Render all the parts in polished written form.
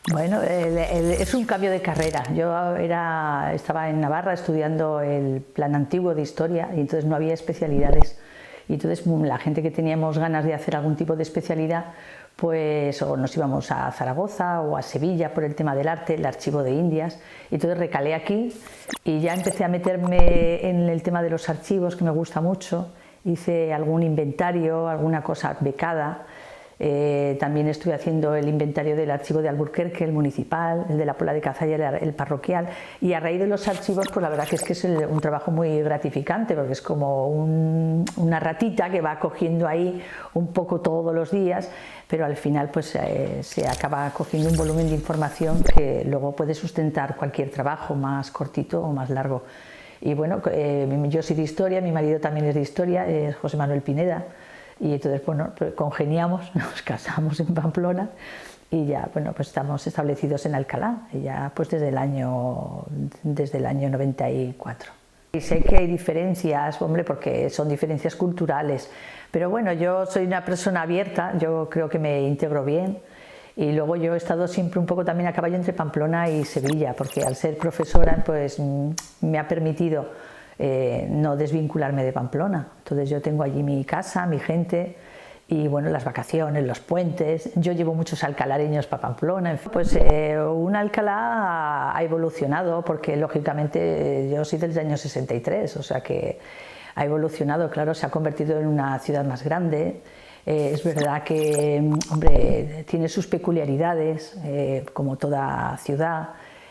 Bueno, es un cambio de carrera. Yo estaba en Navarra estudiando el plan antiguo de historia y entonces no había especialidades. Y entonces la gente que teníamos ganas de hacer algún tipo de especialidad, pues o nos íbamos a Zaragoza o a Sevilla por el tema del arte, el archivo de Indias. Y entonces recalé aquí y ya empecé a meterme en el tema de los archivos, que me gusta mucho. Hice algún inventario, alguna cosa becada. También estuve haciendo el inventario del archivo de Alburquerque, el municipal, el de la Puebla de Cazalla, el parroquial, y a raíz de los archivos, pues la verdad que es un trabajo muy gratificante, porque es como una ratita que va cogiendo ahí un poco todos los días, pero al final pues se acaba cogiendo un volumen de información que luego puede sustentar cualquier trabajo, más cortito o más largo. Y bueno, yo soy de historia, mi marido también es de historia, es José Manuel Pineda. Y entonces, bueno, pues congeniamos, nos casamos en Pamplona y ya, bueno, pues estamos establecidos en Alcalá, y ya pues desde el año 94. Y sé que hay diferencias, hombre, porque son diferencias culturales, pero bueno, yo soy una persona abierta, yo creo que me integro bien. Y luego yo he estado siempre un poco también a caballo entre Pamplona y Sevilla, porque al ser profesora, pues me ha permitido no desvincularme de Pamplona. Entonces yo tengo allí mi casa, mi gente y bueno, las vacaciones, los puentes. Yo llevo muchos alcalareños para Pamplona. Pues un Alcalá ha evolucionado porque lógicamente yo soy del año 63, o sea que ha evolucionado, claro, se ha convertido en una ciudad más grande. Es verdad que, hombre, tiene sus peculiaridades, como toda ciudad.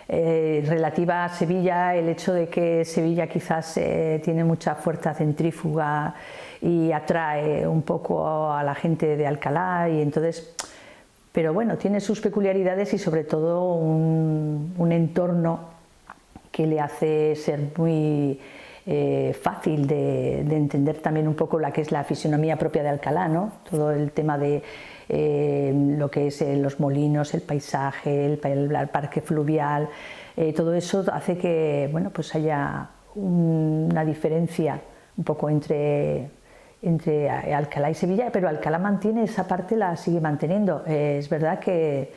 Relativa a Sevilla, el hecho de que Sevilla quizás tiene mucha fuerza centrífuga y atrae un poco a la gente de Alcalá, y entonces, pero bueno, tiene sus peculiaridades y sobre todo un entorno que le hace ser muy fácil de entender también un poco la que es la fisonomía propia de Alcalá, ¿no? Todo el tema de lo que es los molinos, el paisaje, el parque fluvial, todo eso hace que, bueno, pues haya una diferencia un poco entre Alcalá y Sevilla, pero Alcalá mantiene esa parte, la sigue manteniendo. Es verdad que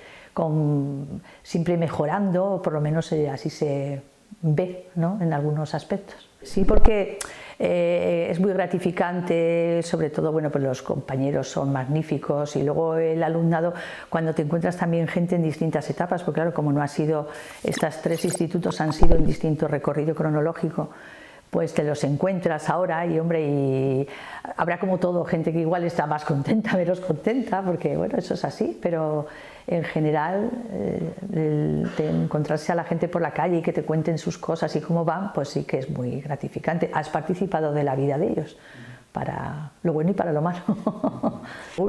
siempre mejorando, por lo menos así se ve, ¿no?, en algunos aspectos. Sí, porque es muy gratificante, sobre todo, bueno, pues los compañeros son magníficos y luego el alumnado, cuando te encuentras también gente en distintas etapas, porque claro, como no ha sido, estos 3 institutos han sido en distinto recorrido cronológico, pues te los encuentras ahora y hombre, y habrá como todo, gente que igual está más contenta, menos contenta, porque bueno, eso es así, pero en general encontrarse a la gente por la calle y que te cuenten sus cosas y cómo van, pues sí que es muy gratificante. Has participado de la vida de ellos, para lo bueno y para lo malo.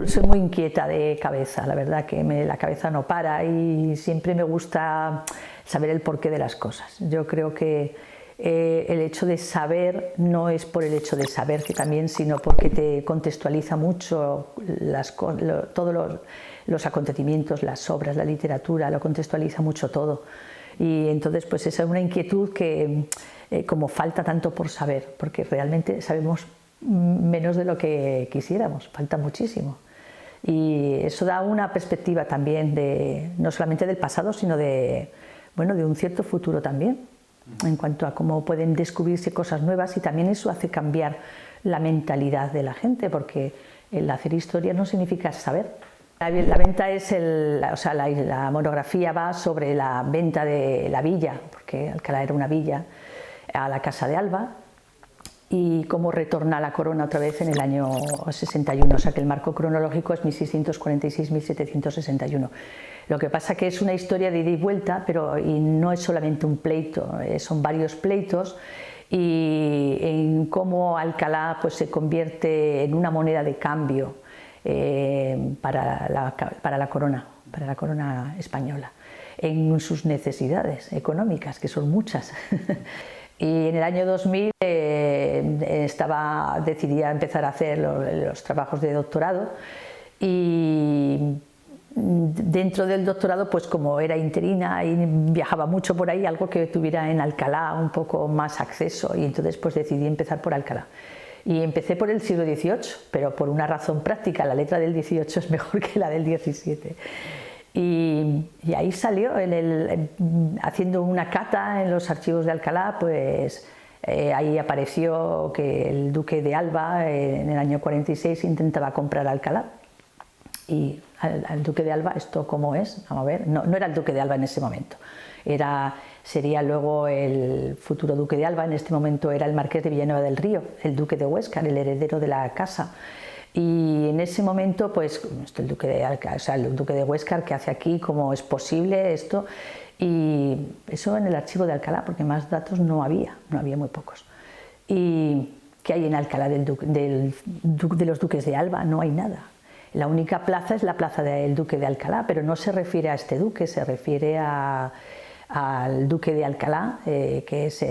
Soy muy inquieta de cabeza, la verdad que la cabeza no para y siempre me gusta saber el porqué de las cosas. Yo creo que el hecho de saber no es por el hecho de saber que también, sino porque te contextualiza mucho todos los acontecimientos, las obras, la literatura, lo contextualiza mucho todo. Y entonces pues esa es una inquietud que como falta tanto por saber, porque realmente sabemos menos de lo que quisiéramos, falta muchísimo. Y eso da una perspectiva también no solamente del pasado, sino de un cierto futuro también, en cuanto a cómo pueden descubrirse cosas nuevas, y también eso hace cambiar la mentalidad de la gente, porque el hacer historia no significa saber. La venta es la monografía va sobre la venta de la villa, porque Alcalá era una villa, a la Casa de Alba, y cómo retorna la corona otra vez en el año 61, o sea que el marco cronológico es 1646-1761. Lo que pasa que es una historia de ida y vuelta, y no es solamente un pleito, son varios pleitos, y en cómo Alcalá pues se convierte en una moneda de cambio para la corona española, en sus necesidades económicas, que son muchas. Y en el año 2000 decidí empezar a hacer los trabajos de doctorado, y dentro del doctorado, pues como era interina y viajaba mucho por ahí, algo que tuviera en Alcalá un poco más acceso, y entonces pues decidí empezar por Alcalá. Y empecé por el siglo XVIII, pero por una razón práctica, la letra del XVIII es mejor que la del XVII. Y ahí salió, haciendo una cata en los archivos de Alcalá, pues ahí apareció que el duque de Alba en el año 46 intentaba comprar Alcalá. Y al duque de Alba, ¿esto cómo es? Vamos a ver, no era el duque de Alba en ese momento, sería luego el futuro duque de Alba. En este momento era el marqués de Villanueva del Río, el duque de Huéscar, el heredero de la casa. Y en ese momento, pues, el duque de Huéscar, ¿qué hace aquí? ¿Cómo es posible esto? Y eso en el archivo de Alcalá, porque más datos no había muy pocos. ¿Y qué hay en Alcalá de los duques de Alba? No hay nada. La única plaza es la plaza del duque de Alcalá, pero no se refiere a este duque, se refiere al duque de Alcalá, que es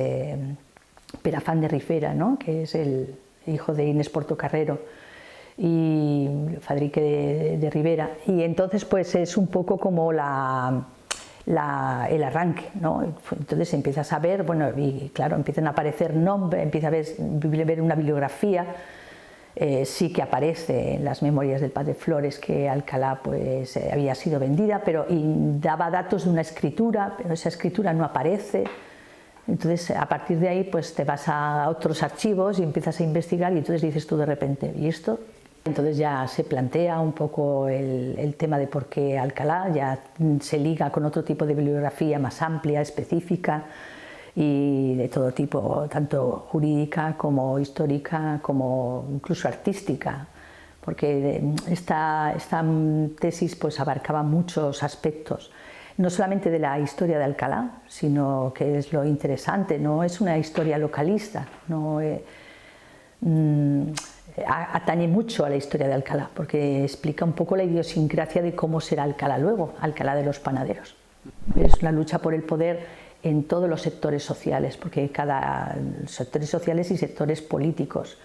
Perafán de Rifera, ¿no? Que es el hijo de Inés Portocarrero y Fadrique de Rivera. Y entonces pues es un poco como el arranque, ¿no? Entonces empiezas a ver, bueno, y claro, empiezan a aparecer nombres, empieza a ver una bibliografía. Sí que aparece en las memorias del padre Flores que Alcalá pues, había sido vendida, pero daba datos de una escritura, pero esa escritura no aparece. Entonces, a partir de ahí, pues te vas a otros archivos y empiezas a investigar, y entonces dices tú de repente, ¿y esto? Entonces ya se plantea un poco el tema de por qué Alcalá, ya se liga con otro tipo de bibliografía más amplia, específica, y de todo tipo, tanto jurídica como histórica, como incluso artística, porque esta tesis pues abarcaba muchos aspectos, no solamente de la historia de Alcalá, sino que es lo interesante, no es una historia localista, no atañe mucho a la historia de Alcalá, porque explica un poco la idiosincrasia de cómo será Alcalá luego, Alcalá de los panaderos. Es una lucha por el poder en todos los sectores sociales, porque sectores sociales y sectores políticos,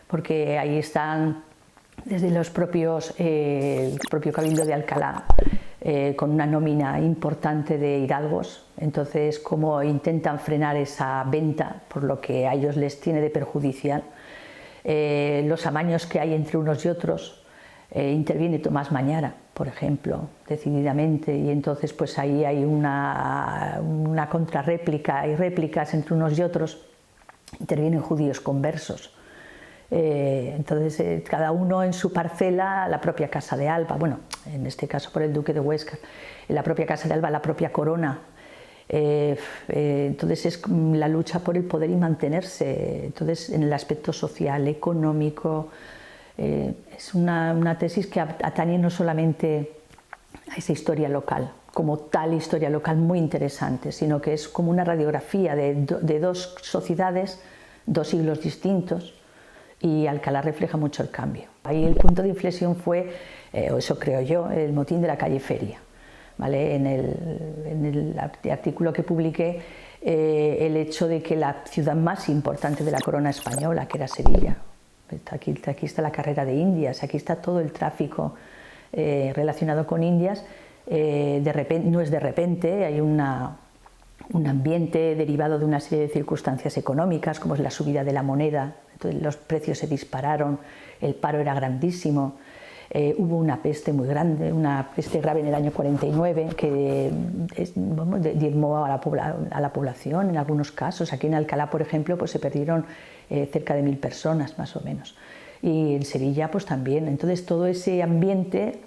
porque ahí están desde el propio Cabildo de Alcalá, con una nómina importante de hidalgos. Entonces, cómo intentan frenar esa venta, por lo que a ellos les tiene de perjudicial, los amaños que hay entre unos y otros. Interviene Tomás Mañara, por ejemplo, decididamente, y entonces pues ahí hay una contrarréplica y réplicas entre unos y otros. Intervienen judíos conversos. Entonces cada uno en su parcela, la propia casa de Alba, bueno, en este caso por el duque de Huéscar, en la propia casa de Alba, la propia corona. Entonces es la lucha por el poder y mantenerse, entonces en el aspecto social, económico. Es una tesis que atañe no solamente a esa historia local, como tal historia local muy interesante, sino que es como una radiografía de dos sociedades, dos siglos distintos, y Alcalá refleja mucho el cambio. Ahí el punto de inflexión fue, o eso creo yo, el motín de la calle Feria. ¿Vale? En el artículo que publiqué, el hecho de que la ciudad más importante de la corona española, que era Sevilla, aquí está la carrera de Indias, aquí está todo el tráfico relacionado con Indias, de repente, no es de repente, hay un ambiente derivado de una serie de circunstancias económicas, como es la subida de la moneda. Entonces los precios se dispararon, el paro era grandísimo, hubo una peste muy grande, una peste grave en el año 49 que diezmó a la población en algunos casos. Aquí en Alcalá, por ejemplo, pues se perdieron cerca de 1000 personas más o menos, y en Sevilla pues también. Entonces todo ese ambiente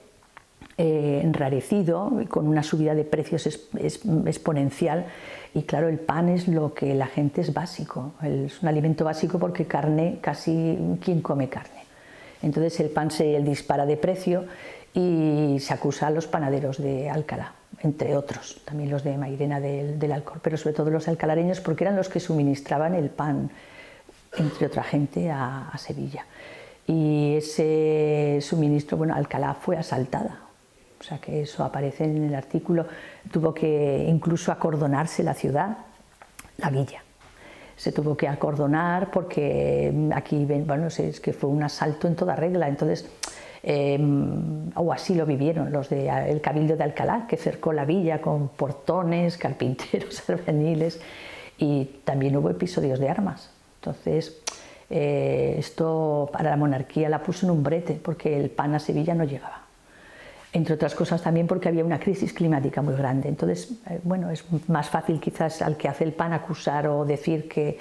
enrarecido, con una subida de precios exponencial, y claro, el pan es lo que la gente es básico, es un alimento básico, porque carne, casi ¿quién come carne? Entonces el pan se dispara de precio y se acusa a los panaderos de Alcalá, entre otros, también los de Mairena del Alcor, pero sobre todo los alcalareños, porque eran los que suministraban el pan, entre otra gente, a Sevilla. Y ese suministro, bueno, Alcalá fue asaltada. O sea que eso aparece en el artículo. Tuvo que incluso acordonarse la ciudad, la villa. Se tuvo que acordonar porque aquí, bueno, es que fue un asalto en toda regla. Entonces, o así lo vivieron los del Cabildo de Alcalá, que cercó la villa con portones, carpinteros, albañiles, y también hubo episodios de armas. Entonces, Esto para la monarquía la puso en un brete, porque el pan a Sevilla no llegaba. Entre otras cosas también porque había una crisis climática muy grande. Entonces, bueno, es más fácil quizás al que hace el pan acusar o decir que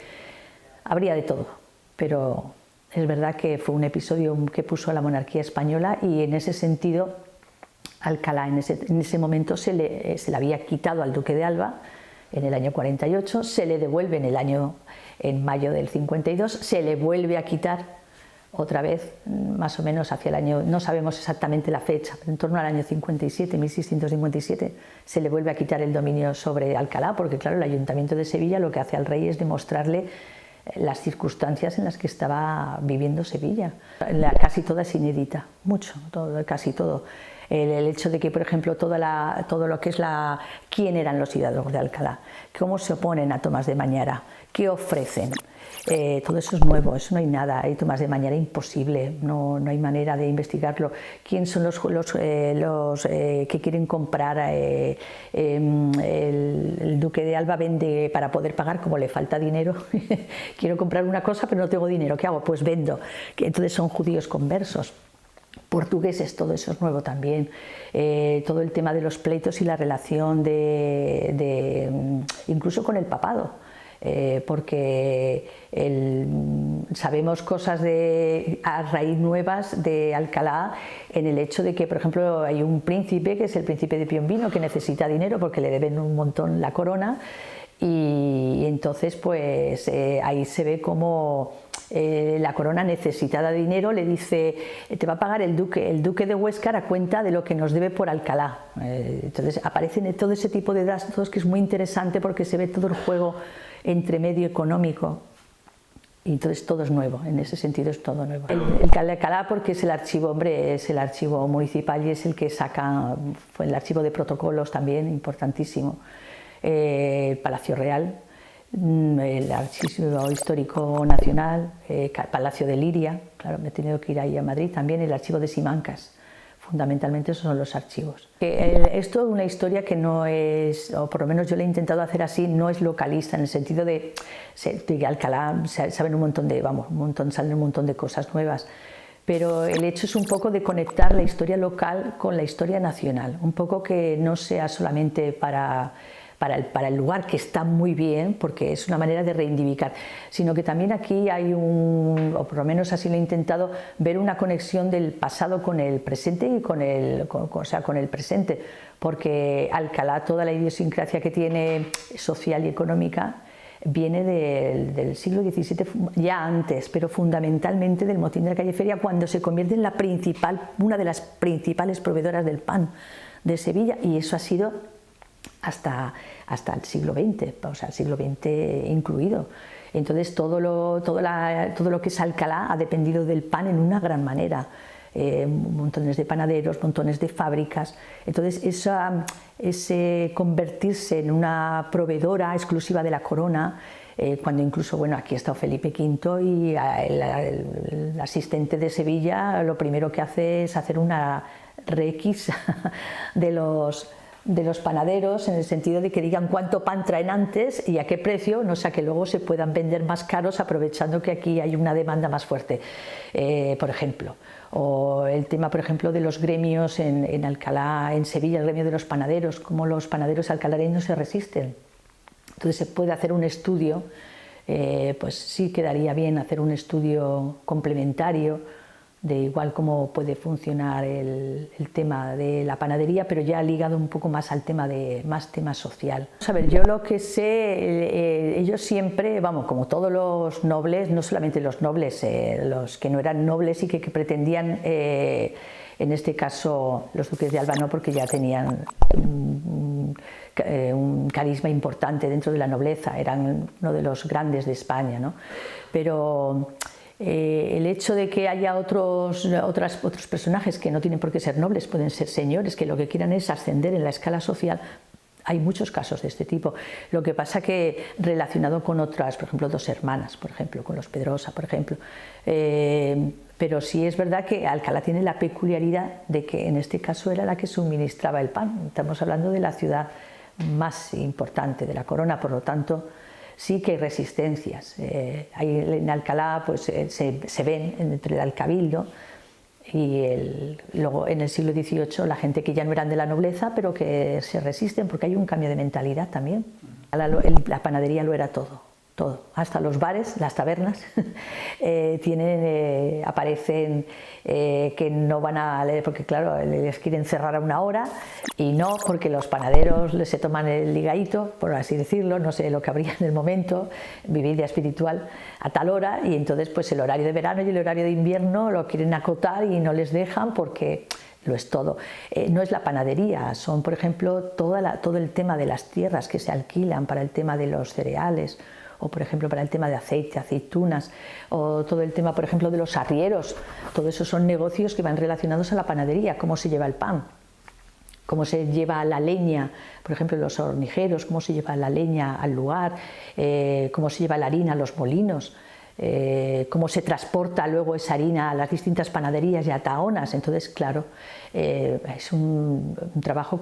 habría de todo, pero es verdad que fue un episodio que puso a la monarquía española, y en ese sentido Alcalá en ese momento se le había quitado al duque de Alba en el año 48, se le devuelve en mayo del 52, se le vuelve a quitar otra vez, más o menos hacia el año, no sabemos exactamente la fecha, pero en torno al año 57, 1657, se le vuelve a quitar el dominio sobre Alcalá, porque claro, el Ayuntamiento de Sevilla lo que hace al rey es demostrarle las circunstancias en las que estaba viviendo Sevilla. Casi toda es inédita, mucho, casi todo. El hecho de que, por ejemplo, todo lo que es quién eran los hidalgos de Alcalá, cómo se oponen a Tomás de Mañara, qué ofrecen, todo eso es nuevo, eso no hay nada. Hay Tomás de Mañara imposible, no hay manera de investigarlo. ¿Quién son los que quieren comprar? El duque de Alba vende para poder pagar, como le falta dinero. Quiero comprar una cosa pero no tengo dinero, ¿qué hago? Pues vendo. Entonces son judíos conversos. Portugueses, todo eso es nuevo también. Todo el tema de los pleitos y la relación incluso con el papado, porque sabemos cosas a raíz nuevas de Alcalá, en el hecho de que, por ejemplo, hay un príncipe, que es el príncipe de Piombino, que necesita dinero porque le deben un montón la corona, y entonces pues ahí se ve como la corona, necesitada de dinero, le dice: te va a pagar el duque de Huéscar a cuenta de lo que nos debe por Alcalá. Entonces aparecen todo ese tipo de datos que es muy interesante, porque se ve todo el juego entre medio económico, y entonces todo es nuevo, en ese sentido es todo nuevo. El Alcalá, porque es el archivo, hombre, es el archivo municipal y es el que saca, fue el archivo de protocolos también, importantísimo. El Palacio Real, el Archivo Histórico Nacional, Palacio de Liria, claro, me he tenido que ir ahí a Madrid, también el Archivo de Simancas. Fundamentalmente esos son los archivos. Esto es una historia que no es, o por lo menos yo lo he intentado hacer así, no es localista, en el sentido de Alcalá saben un montón salen un montón de cosas nuevas, pero el hecho es un poco de conectar la historia local con la historia nacional, un poco que no sea solamente para el lugar, que está muy bien, porque es una manera de reivindicar, sino que también aquí hay o por lo menos así lo he intentado, ver una conexión del pasado con el presente y con el presente, porque Alcalá, toda la idiosincrasia que tiene social y económica, viene del siglo XVII, ya antes, pero fundamentalmente del motín de la calle Feria, cuando se convierte en una de las principales proveedoras del pan de Sevilla, y eso ha sido hasta el siglo XX, o sea, el siglo XX incluido. Entonces todo lo que es Alcalá ha dependido del pan en una gran manera. Montones de panaderos, montones de fábricas. Entonces ese convertirse en una proveedora exclusiva de la corona, cuando incluso, bueno, aquí ha estado Felipe V, y el asistente de Sevilla lo primero que hace es hacer una requisa de los panaderos, en el sentido de que digan cuánto pan traen antes y a qué precio, no sea que luego se puedan vender más caros, aprovechando que aquí hay una demanda más fuerte, por ejemplo. O el tema, por ejemplo, de los gremios en Alcalá, en Sevilla, el gremio de los panaderos, cómo los panaderos alcalareños se resisten. Entonces se puede hacer un estudio, pues sí quedaría bien hacer un estudio complementario de igual cómo puede funcionar el tema de la panadería, pero ya ligado un poco más al tema tema social. A ver, yo lo que sé, ellos siempre, vamos, como todos los nobles, no solamente los nobles, los que no eran nobles y que pretendían, en este caso los duques de Alba no, porque ya tenían un carisma importante dentro de la nobleza, eran uno de los grandes de España, ¿no? Pero el hecho de que haya otros personajes que no tienen por qué ser nobles, pueden ser señores que lo que quieran es ascender en la escala social, hay muchos casos de este tipo. Lo que pasa que relacionado con otras, por ejemplo, dos hermanas, por ejemplo, con los Pedrosa, por ejemplo, pero sí es verdad que Alcalá tiene la peculiaridad de que en este caso era la que suministraba el pan. Estamos hablando de la ciudad más importante de la corona, por lo tanto sí que hay resistencias. En Alcalá pues, se ven entre el alcabildo y luego en el siglo XVIII la gente que ya no eran de la nobleza pero que se resisten porque hay un cambio de mentalidad también. La panadería lo era todo, todo, hasta los bares, las tabernas aparecen que no van a leer porque claro, les quieren cerrar a una hora y no porque los panaderos se toman el ligadito, por así decirlo, no sé lo que habría en el momento, vivienda espiritual, a tal hora y entonces pues el horario de verano y el horario de invierno lo quieren acotar y no les dejan porque lo es todo. No es la panadería, son por ejemplo todo el tema de las tierras que se alquilan para el tema de los cereales, o por ejemplo para el tema de aceite, aceitunas, o todo el tema por ejemplo de los arrieros. Todo eso son negocios que van relacionados a la panadería, cómo se lleva el pan, cómo se lleva la leña, por ejemplo los hornijeros, cómo se lleva la leña al lugar, cómo se lleva la harina a los molinos, cómo se transporta luego esa harina a las distintas panaderías y a taonas. Entonces claro, es un trabajo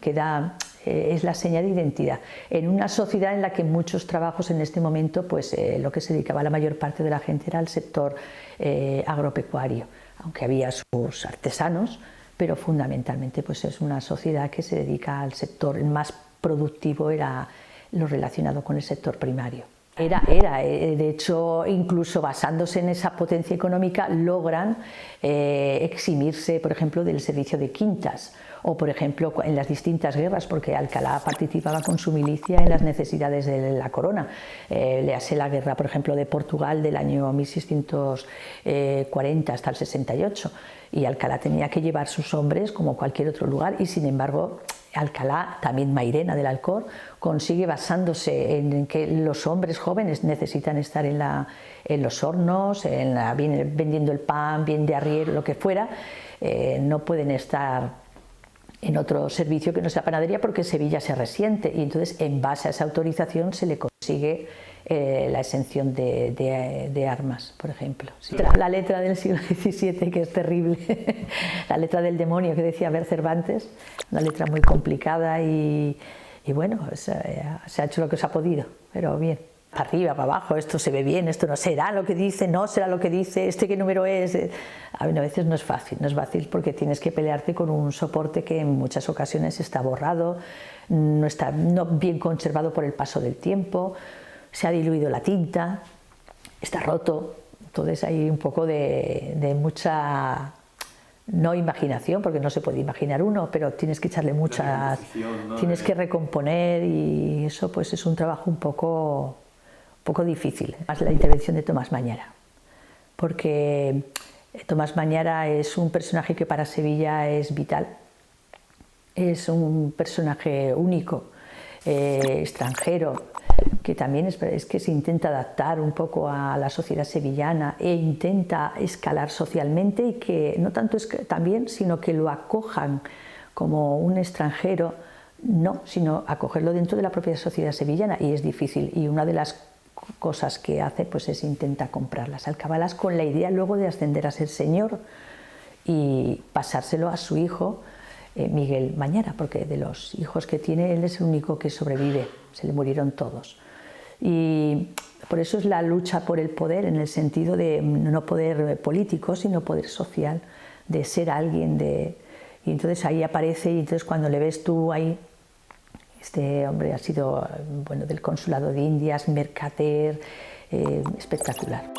que da... es la señal de identidad en una sociedad en la que muchos trabajos en este momento pues lo que se dedicaba la mayor parte de la gente era al sector agropecuario, aunque había sus artesanos, pero fundamentalmente pues es una sociedad que se dedica al sector. El más productivo era lo relacionado con el sector primario. De hecho, incluso basándose en esa potencia económica, logran eximirse, por ejemplo, del servicio de quintas, o por ejemplo en las distintas guerras, porque Alcalá participaba con su milicia en las necesidades de la corona. Léase la guerra, por ejemplo, de Portugal del año 1640 hasta el 68, y Alcalá tenía que llevar sus hombres como cualquier otro lugar, y sin embargo Alcalá, también Mairena del Alcor, consigue, basándose en que los hombres jóvenes necesitan estar en los hornos, bien vendiendo el pan, bien de arriero, lo que fuera, no pueden estar en otro servicio que no sea panadería porque Sevilla se resiente, y entonces en base a esa autorización se le consigue la exención de armas, por ejemplo. Sí. La letra del siglo XVII, que es terrible, la letra del demonio que decía ver Cervantes, una letra muy complicada y bueno, se ha hecho lo que se ha podido, pero bien. Para arriba, para abajo, esto se ve bien, esto no será lo que dice, no será lo que dice, qué número es. A veces no es fácil, porque tienes que pelearte con un soporte que en muchas ocasiones está borrado, no está bien conservado por el paso del tiempo, se ha diluido la tinta, está roto. Entonces hay un poco de mucha, no imaginación, porque no se puede imaginar uno, pero tienes que echarle mucha, ¿no? Tienes que recomponer, y eso pues es un trabajo un poco difícil. Más la intervención de Tomás Mañara, porque Tomás Mañara es un personaje que para Sevilla es vital, es un personaje único, extranjero, que también es que se intenta adaptar un poco a la sociedad sevillana e intenta escalar socialmente, y que no tanto es que, también, sino que lo acojan como un extranjero, no, sino acogerlo dentro de la propia sociedad sevillana, y es difícil, y una de las cosas que hace pues es intenta comprar las alcabalas con la idea luego de ascender a ser señor y pasárselo a su hijo Miguel Mañara, porque de los hijos que tiene él es el único que sobrevive, se le murieron todos. Y por eso es la lucha por el poder, en el sentido de no poder político, sino poder social, de ser alguien, y entonces ahí aparece, y entonces cuando le ves tú ahí, este hombre ha sido, bueno, del Consulado de Indias, mercader, espectacular.